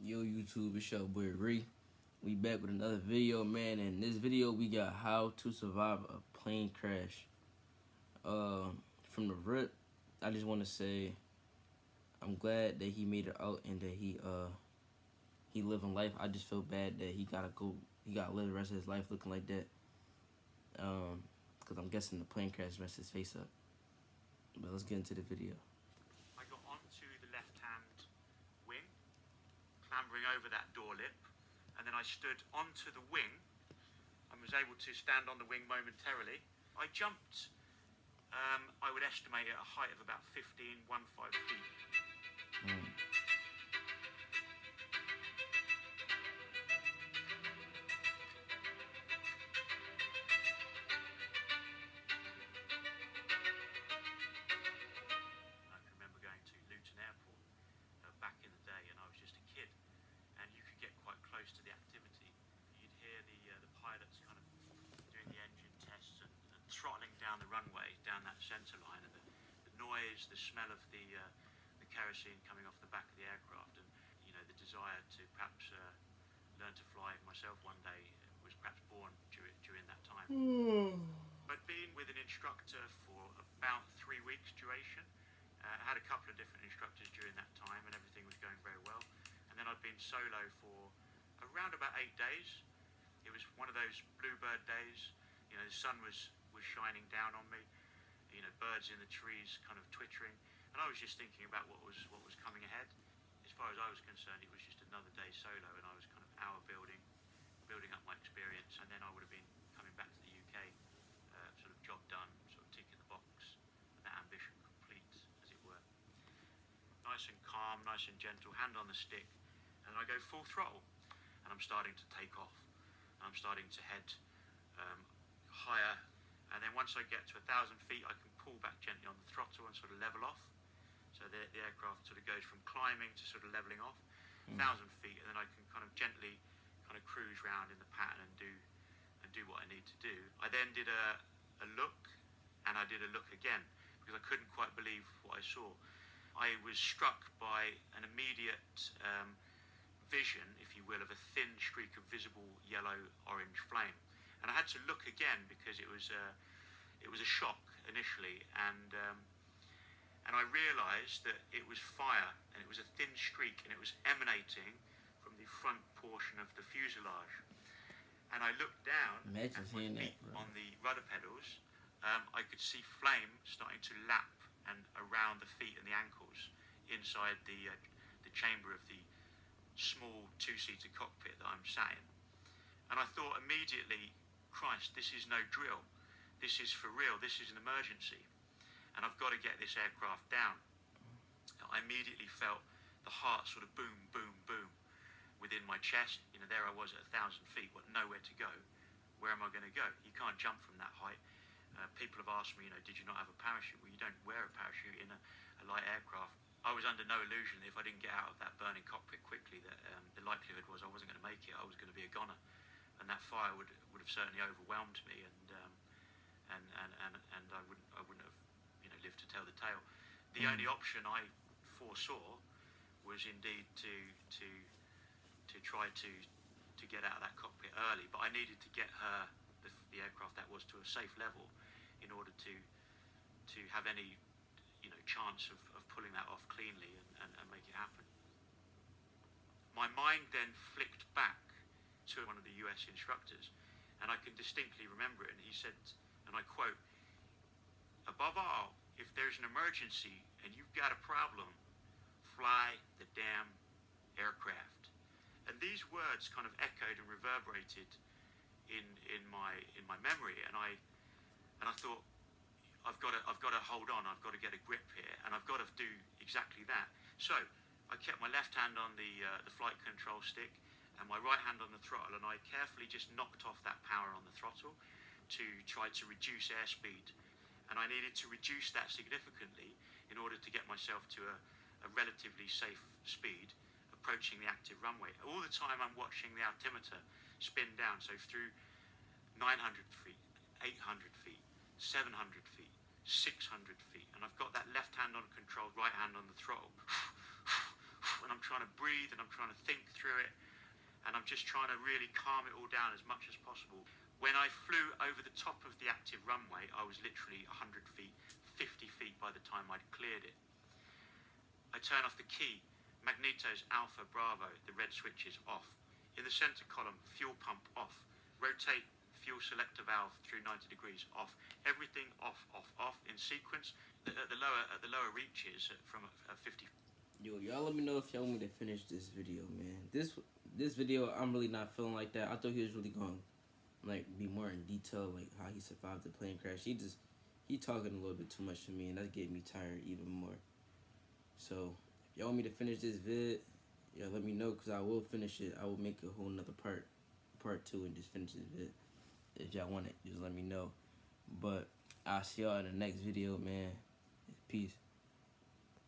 Yo YouTube, it's your boy Ree. We back with another video, man. In this video we got how to survive a plane crash. From the rip, I just want to say I'm glad that he made it out and that he living life. I just feel bad that he gotta live the rest of his life looking like that. Cause I'm guessing the plane crash messed his face up. But let's get into the video. I got onto the left-hand wing, clambering over that door lip, and then I stood onto the wing and was able to stand on the wing momentarily. I jumped, I would estimate at a height of about 15 feet. Back in the day, and I was just a kid, and you could get quite close to the activity. You'd hear the pilots kind of doing the engine tests and throttling down the runway, down that centre line, and the noise, the smell of the kerosene coming off the back of the aircraft, and the desire to perhaps learn to fly myself one day was perhaps born during that time. I'd been with an instructor for about 3 weeks duration. I had a couple of different instructors during that time, and everything was going very well. And then I'd been solo for around about 8 days. It was one of those bluebird days. The sun was shining down on me. Birds in the trees kind of twittering, and I was just thinking about what was coming ahead. As far as I was concerned, it was just another day solo, and I was kind of hour building up my experience, and then I would have been coming back to the UK, sort of job done, sort of ticking the box, and that ambition complete, as it were. Nice and calm, nice and gentle, hand on the stick, and I go full throttle, and I'm starting to take off. I'm starting to head higher, and then once I get to 1,000 feet, I can pull back gently on the throttle and sort of level off. So the aircraft sort of goes from climbing to sort of leveling off, 1,000 feet, and then I can kind of gently kind of cruise round in the pattern and do what I need to do. I then did a look, and I did a look again, because I couldn't quite believe what I saw. I was struck by an immediate vision, if you will, of a thin streak of visible yellow-orange flame. And I had to look again because it was a shock initially, and I realised that it was fire, and it was a thin streak, and it was emanating from the front portion of the fuselage. And I looked down at my feet on the rudder pedals. I could see flame starting to lap and around the feet and the ankles inside the chamber of the small two-seater cockpit that I'm sat in. And I thought immediately, Christ, this is no drill. This is for real. This is an emergency. And I've got to get this aircraft down. I immediately felt the heart sort of boom, boom, boom within my chest. There I was at 1,000 feet, nowhere to go. Where am I going to go? You can't jump from that height. People have asked me, did you not have a parachute? Well, you don't wear a parachute in a light aircraft. I was under no illusion that if I didn't get out of that burning cockpit quickly, that the likelihood was I wasn't going to make it. I was going to be a goner, and that fire would have certainly overwhelmed me, and I wouldn't have lived to tell the tale. The only option I foresaw was indeed to try to get out of that cockpit early, but I needed to get the aircraft that was to a safe level in order to have any chance of pulling that off cleanly and make it happen. My mind then flicked back to one of the US instructors, and I can distinctly remember it, and he said, and I quote, "Above all, if there's an emergency and you've got a problem, fly the damn aircraft." And these words kind of echoed and reverberated in my memory, and I thought, I've got to hold on. I've got to get a grip here, and I've got to do exactly that. So I kept my left hand on the flight control stick and my right hand on the throttle, and I carefully just knocked off that power on the throttle to try to reduce airspeed. And I needed to reduce that significantly in order to get myself to a relatively safe speed approaching the active runway. All the time I'm watching the altimeter spin down, so through 900 feet, 800 feet, 700 feet, 600 feet, and I've got that left hand on control, right hand on the throttle, and I'm trying to breathe and I'm trying to think through it, and I'm just trying to really calm it all down as much as possible. When I flew over the top of the active runway, I was literally 100 feet, 50 feet by the time I'd cleared it. I turn off the key, magnetos alpha bravo, the red switch is off. In the center column, fuel pump off. Rotate fuel selector valve through 90 degrees off. Everything off, off, off in sequence. At the lower reaches from 50. Yo, y'all let me know if y'all want me to finish this video, man. This video, I'm really not feeling like that. I thought he was really going to like be more in detail, like how he survived the plane crash. He talking a little bit too much to me, and that's getting me tired even more. So if y'all want me to finish this vid, yeah, let me know, because I will finish it. I will make a whole nother part 2, and just finish this vid. If y'all want it, just let me know. But I'll see y'all in the next video, man. Peace.